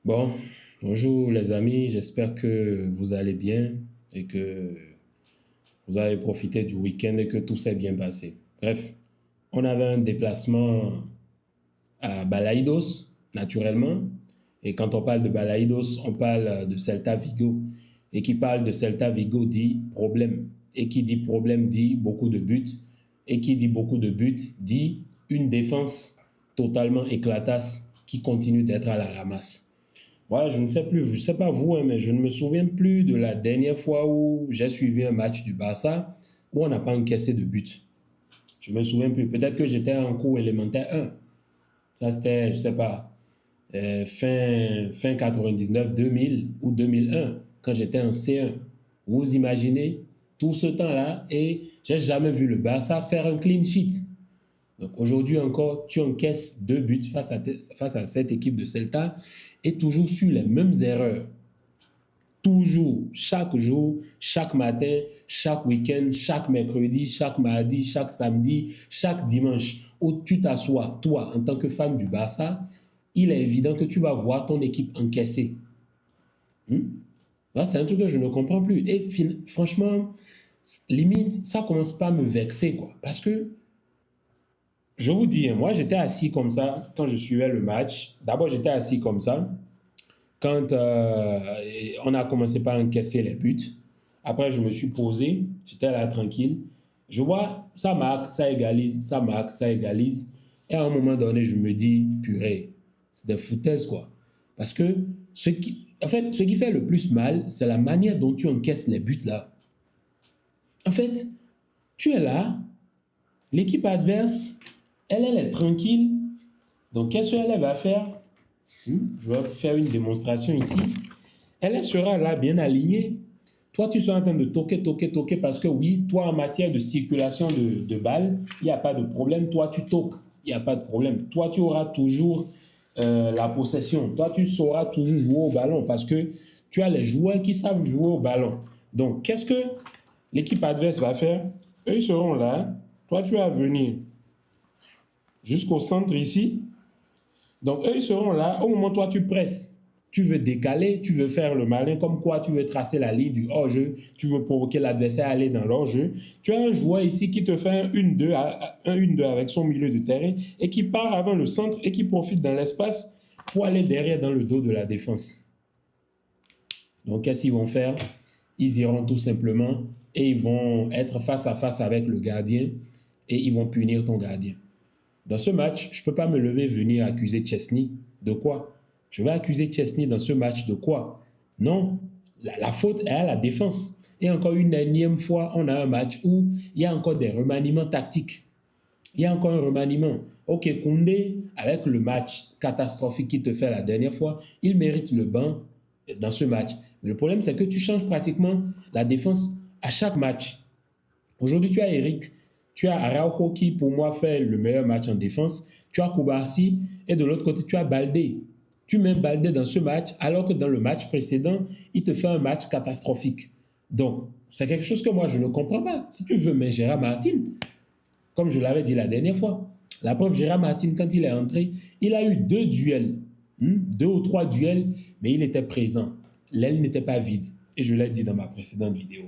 Bon, bonjour les amis, j'espère que vous allez bien et que vous avez profité du week-end et que tout s'est bien passé. Bref, on avait un déplacement à Balaidos, naturellement. Et quand on parle de Balaidos, on parle de Celta Vigo. Et qui parle de Celta Vigo dit problème. Et qui dit problème dit beaucoup de buts. Et qui dit beaucoup de buts dit une défense totalement éclatasse qui continue d'être à la ramasse. Moi, je ne sais plus, je ne sais pas vous, hein, mais je ne me souviens plus de la dernière fois où j'ai suivi un match du Barça où on n'a pas encaissé de but. Je ne me souviens plus. Peut-être que j'étais en cours élémentaire 1. Ça, c'était, je ne sais pas, fin 99, 2000 ou 2001, quand j'étais en C1. Vous imaginez tout ce temps-là et j'ai jamais vu le Barça faire un clean sheet. Donc aujourd'hui encore, tu encaisses 2 buts face à cette équipe de Celta et toujours sur les mêmes erreurs. Toujours, chaque jour, chaque matin, chaque week-end, chaque mercredi, chaque mardi, chaque samedi, chaque dimanche, où tu t'assois, toi, en tant que fan du Barça, il est évident que tu vas voir ton équipe encaisser. C'est un truc que je ne comprends plus. Et franchement, limite, ça commence pas à me vexer, quoi. Parce que, je vous dis, moi, j'étais assis comme ça quand je suivais le match. D'abord, j'étais assis comme ça quand on a commencé par encaisser les buts. Après, je me suis posé, j'étais là tranquille. Je vois, ça marque, ça égalise, ça marque, ça égalise. Et à un moment donné, je me dis, purée, c'est des foutaises, quoi. Parce que ce qui fait le plus mal, c'est la manière dont tu encaisses les buts là. En fait, tu es là, l'équipe adverse, elle est tranquille. Donc, qu'est-ce qu'elle va faire? Je vais faire une démonstration ici. Elle sera là bien alignée. Toi, tu seras en train de toquer parce que oui, toi, en matière de circulation de balles, il n'y a pas de problème. Toi, tu toques, il n'y a pas de problème. Toi, tu auras toujours la possession. Toi, tu sauras toujours jouer au ballon parce que tu as les joueurs qui savent jouer au ballon. Donc, qu'est-ce que l'équipe adverse va faire? Eux, ils seront là. Toi, tu vas venir jusqu'au centre ici. Donc, eux, ils seront là. Au moment où toi, tu presses, tu veux décaler, tu veux faire le malin, comme quoi tu veux tracer la ligne du hors-jeu, tu veux provoquer l'adversaire à aller dans l'hors-jeu. Tu as un joueur ici qui te fait un 1-2 avec son milieu de terrain et qui part avant le centre et qui profite dans l'espace pour aller derrière dans le dos de la défense. Donc, qu'est-ce qu'ils vont faire? Ils iront tout simplement et ils vont être face à face avec le gardien et ils vont punir ton gardien. Dans ce match, je ne peux pas me lever et venir accuser Chesney. De quoi? Je vais accuser Chesney dans ce match de quoi? Non, la faute est à la défense. Et encore une énième fois, on a un match où il y a encore des remaniements tactiques. Il y a encore un remaniement. Ok, Koundé, avec le match catastrophique qu'il te fait la dernière fois, il mérite le banc dans ce match. Mais le problème, c'est que tu changes pratiquement la défense à chaque match. Aujourd'hui, tu as Eric, tu as Araujo qui, pour moi, fait le meilleur match en défense. Tu as Koubarsi et de l'autre côté, tu as Baldé. Tu mets Baldé dans ce match alors que dans le match précédent, il te fait un match catastrophique. Donc, c'est quelque chose que moi, je ne comprends pas. Si tu veux, mais Gérard Martin, comme je l'avais dit la dernière fois, la preuve, Gérard Martin, quand il est entré, il a eu 2 duels, 2 ou 3 duels, mais il était présent. L'aile n'était pas vide. Et je l'ai dit dans ma précédente vidéo.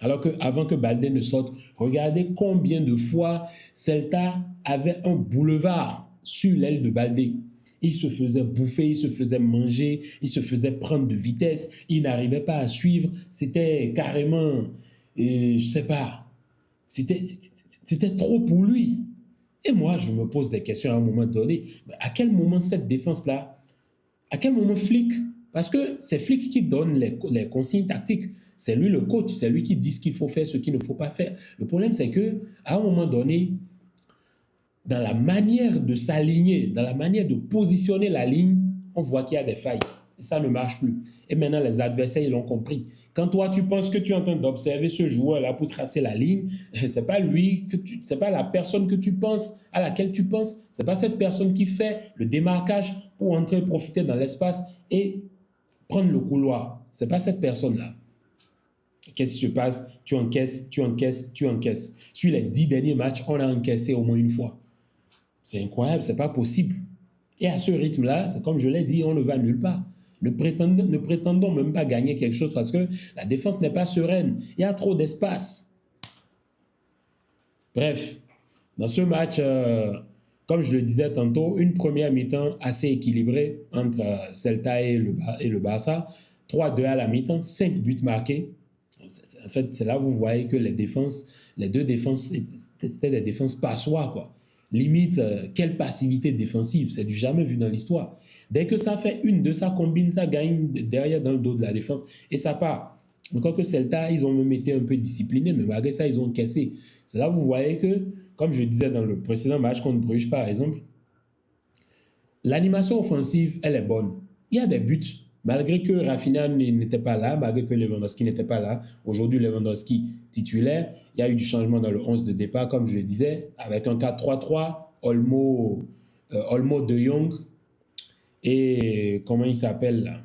Alors qu'avant que Baldé ne sorte, regardez combien de fois Celta avait un boulevard sur l'aile de Baldé. Il se faisait bouffer, il se faisait manger, il se faisait prendre de vitesse, il n'arrivait pas à suivre. C'était carrément, je ne sais pas, c'était trop pour lui. Et moi, je me pose des questions à un moment donné. À quel moment cette défense-là, à quel moment Flick, parce que c'est Flick qui donne les consignes tactiques, c'est lui le coach, c'est lui qui dit ce qu'il faut faire, ce qu'il ne faut pas faire. Le problème, c'est qu'à un moment donné, dans la manière de s'aligner, dans la manière de positionner la ligne, on voit qu'il y a des failles. Et ça ne marche plus. Et maintenant, les adversaires, ils l'ont compris. Quand toi, tu penses que tu es en train d'observer ce joueur-là pour tracer la ligne, c'est pas lui, c'est pas la personne que tu penses, à laquelle tu penses, c'est pas cette personne qui fait le démarquage pour entrer, profiter dans l'espace et prendre le couloir. C'est pas cette personne-là. Qu'est-ce qui se passe? Tu encaisses, tu encaisses, tu encaisses. Sur les 10 derniers matchs, on a encaissé au moins une fois. C'est incroyable, c'est pas possible. Et à ce rythme-là, c'est comme je l'ai dit, on ne va nulle part. Ne prétendons même pas gagner quelque chose parce que la défense n'est pas sereine. Il y a trop d'espace. Bref, dans ce match, comme je le disais tantôt, une première mi-temps assez équilibrée entre Celta et le Barça. 3-2 à la mi-temps, 5 buts marqués. En fait, c'est là où vous voyez que les deux défenses, c'était des défenses passoires, quoi. Limite, quelle passivité défensive, c'est du jamais vu dans l'histoire. Dès que ça fait une, deux, ça combine, ça gagne derrière dans le dos de la défense et ça part. Encore que Celta, ils ont même été un peu disciplinés, mais malgré ça, ils ont caissé. C'est là où vous voyez que, comme je disais dans le précédent match contre Bruges, par exemple, l'animation offensive, elle est bonne. Il y a des buts. Malgré que Rafinha n'était pas là, malgré que Lewandowski n'était pas là, aujourd'hui Lewandowski titulaire, il y a eu du changement dans le 11 de départ, comme je le disais, avec un 4-3-3, Olmo De Jong et comment il s'appelle là,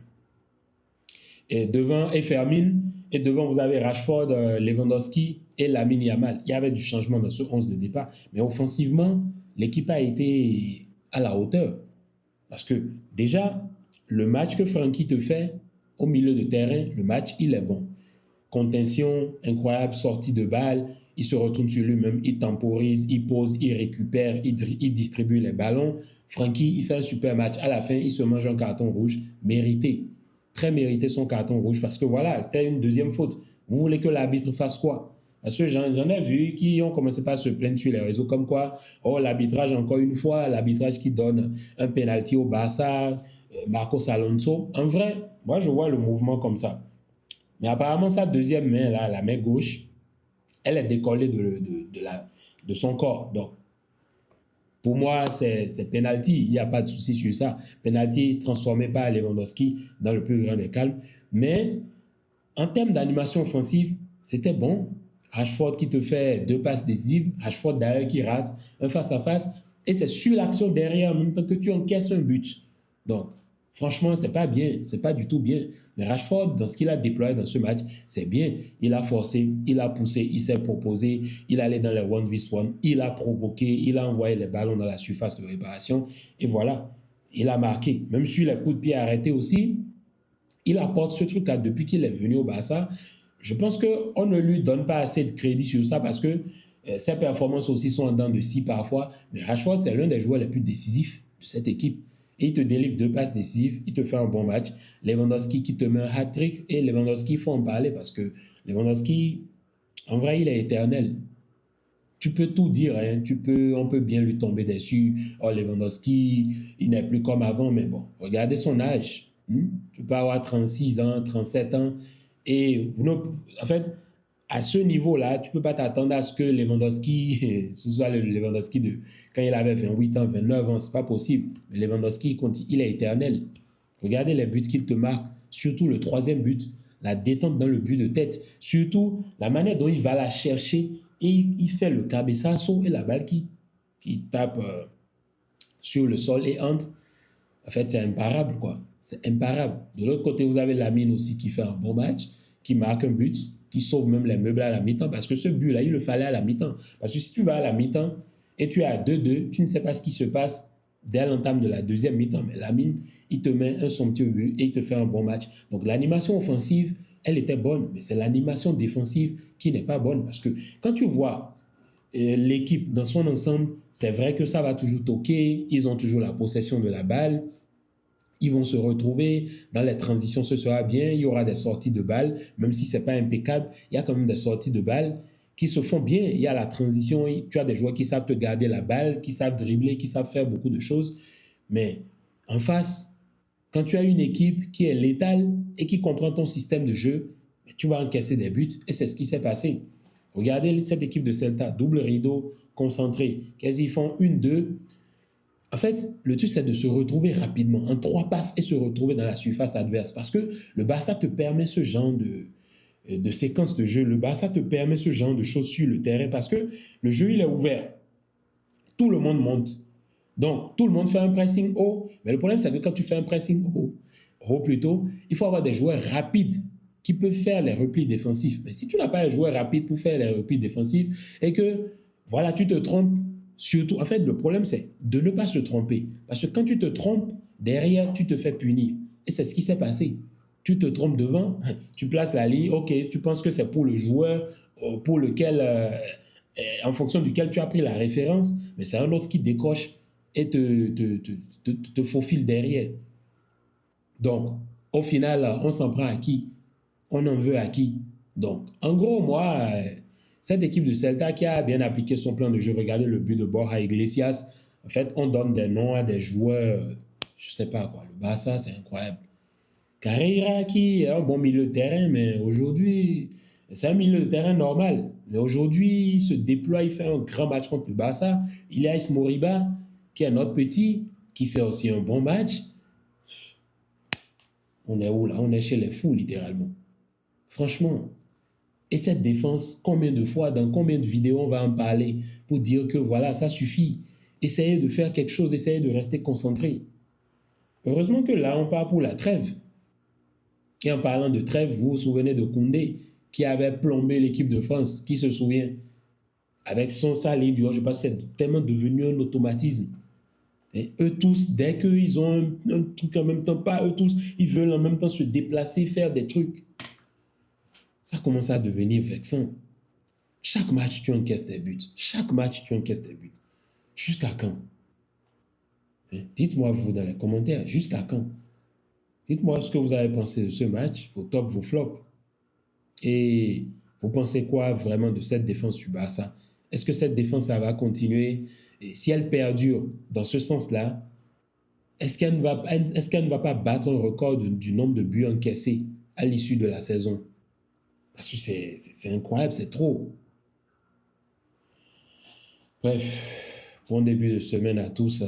et devant Fermin, et devant vous avez Rashford, Lewandowski et Lamine Yamal. Il y avait du changement dans ce 11 de départ, mais offensivement, l'équipe a été à la hauteur. Parce que déjà, le match que Frenkie te fait au milieu de terrain, le match, il est bon. Contention, incroyable, sortie de balle, il se retourne sur lui-même, il temporise, il pose, il récupère, il distribue les ballons. Frenkie, il fait un super match. À la fin, il se mange un carton rouge mérité. Très mérité son carton rouge parce que voilà, c'était une deuxième faute. Vous voulez que l'arbitre fasse quoi? Parce que j'en ai vu qui ont commencé par se plaindre sur les réseaux comme quoi, oh l'arbitrage encore une fois, l'arbitrage qui donne un penalty au Barça, Marcos Alonso. En vrai, moi je vois le mouvement comme ça. Mais apparemment sa deuxième main là, la main gauche, elle est décollée de son corps. Donc pour moi, c'est penalty. Il n'y a pas de souci sur ça. Penalty transformé par Lewandowski dans le plus grand des calmes. Mais en termes d'animation offensive, c'était bon. Rashford qui te fait 2 passes décisives. Rashford d'ailleurs qui rate un face-à-face. Et c'est sur l'action derrière en même temps que tu encaisses un but. Donc, franchement, c'est pas bien. C'est pas du tout bien. Mais Rashford, dans ce qu'il a déployé dans ce match, c'est bien. Il a forcé, il a poussé, il s'est proposé, il allait dans les 1v1, il a provoqué, il a envoyé les ballons dans la surface de réparation. Et voilà, il a marqué. Même sur les coups de pied arrêtés aussi, il apporte ce truc-là depuis qu'il est venu au Barça. Je pense qu'on ne lui donne pas assez de crédit sur ça parce que ses performances aussi sont en dents de scie parfois. Mais Rashford, c'est l'un des joueurs les plus décisifs de cette équipe. Et il te délivre 2 passes décisives, il te fait un bon match. Lewandowski qui te met un hat-trick. Et Lewandowski, il faut en parler parce que Lewandowski, en vrai, il est éternel. Tu peux tout dire, hein. On peut bien lui tomber dessus. Oh, Lewandowski, il n'est plus comme avant, mais bon, regardez son âge. Tu peux avoir 36 ans, 37 ans. Et en fait, à ce niveau-là, tu ne peux pas t'attendre à ce que Lewandowski, ce soit le Lewandowski de quand il avait 28 ans, 29 ans, ce n'est pas possible. Mais Lewandowski, il est éternel. Regardez les buts qu'il te marque, surtout le 3e but, la détente dans le but de tête, surtout la manière dont il va la chercher et il fait le cabeçazo et la balle qui tape sur le sol et entre. En fait, c'est imparable, quoi. C'est imparable. De l'autre côté, vous avez Lamine aussi qui fait un bon match, qui marque un but, qui sauve même les meubles à la mi-temps, parce que ce but-là, il le fallait à la mi-temps. Parce que si tu vas à la mi-temps et tu es à 2-2, tu ne sais pas ce qui se passe dès l'entame de la deuxième mi-temps. Mais Lamine, il te met un somptueux but et il te fait un bon match. Donc l'animation offensive, elle était bonne, mais c'est l'animation défensive qui n'est pas bonne. Parce que quand tu vois l'équipe dans son ensemble, c'est vrai que ça va toujours toquer, ils ont toujours la possession de la balle, ils vont se retrouver, dans les transitions ce sera bien, il y aura des sorties de balles, même si ce n'est pas impeccable, il y a quand même des sorties de balles qui se font bien. Il y a la transition, tu as des joueurs qui savent te garder la balle, qui savent dribbler, qui savent faire beaucoup de choses, mais en face, quand tu as une équipe qui est létale et qui comprend ton système de jeu, tu vas encaisser des buts et c'est ce qui s'est passé. Regardez cette équipe de Celta, double rideau, concentré, quasi font 1-2. En fait, le truc, c'est de se retrouver rapidement, en 3 passes et se retrouver dans la surface adverse. Parce que le Barça te permet ce genre de séquence de jeu. Le Barça te permet ce genre de choses sur le terrain parce que le jeu, il est ouvert. Tout le monde monte. Donc, tout le monde fait un pressing haut. Mais le problème, c'est que quand tu fais un pressing haut plutôt, il faut avoir des joueurs rapides qui peuvent faire les replis défensifs. Mais si tu n'as pas un joueur rapide pour faire les replis défensifs et que, voilà, tu te trompes, surtout, en fait, le problème, c'est de ne pas se tromper. Parce que quand tu te trompes, derrière, tu te fais punir. Et c'est ce qui s'est passé. Tu te trompes devant, tu places la ligne, ok, tu penses que c'est pour le joueur pour lequel, en fonction duquel tu as pris la référence, mais c'est un autre qui décroche et te faufile derrière. Donc, au final, on s'en prend à qui? On en veut à qui? Donc, en gros, moi, cette équipe de Celta qui a bien appliqué son plan de jeu, regardez le but de Borja Iglesias, en fait, on donne des noms à des joueurs, je ne sais pas quoi, le Barça, c'est incroyable. Carreira qui est un bon milieu de terrain, mais aujourd'hui, c'est un milieu de terrain normal. Mais aujourd'hui, il se déploie, il fait un grand match contre le Barça. Il y a Moriba, qui est notre petit, qui fait aussi un bon match. On est où là? On est chez les fous, littéralement. Franchement. Et cette défense, combien de fois, dans combien de vidéos on va en parler pour dire que voilà, ça suffit. Essayez de faire quelque chose, essayez de rester concentré. Heureusement que là, on part pour la trêve. Et en parlant de trêve, vous vous souvenez de Koundé qui avait plombé l'équipe de France, qui se souvient? Avec sa ligne du haut, je pense que c'est tellement devenu un automatisme. Et eux tous, dès qu'ils ont un truc en même temps, pas eux tous, ils veulent en même temps se déplacer, faire des trucs. Ça commence à devenir vexant. Chaque match, tu encaisses des buts. Chaque match, tu encaisses des buts. Jusqu'à quand? Dites-moi, vous, dans les commentaires, jusqu'à quand? Dites-moi ce que vous avez pensé de ce match, vos tops, vos flops. Et vous pensez quoi vraiment de cette défense du Barça? Est-ce que cette défense, ça va continuer? Et si elle perdure dans ce sens-là, est-ce qu'elle ne va pas battre un record du nombre de buts encaissés à l'issue de la saison? Parce que c'est incroyable, c'est trop. Bref, bon début de semaine à tous.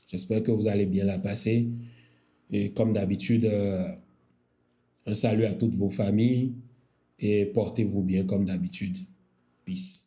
J'espère que vous allez bien la passer. Et comme d'habitude, un salut à toutes vos familles et portez-vous bien comme d'habitude. Peace.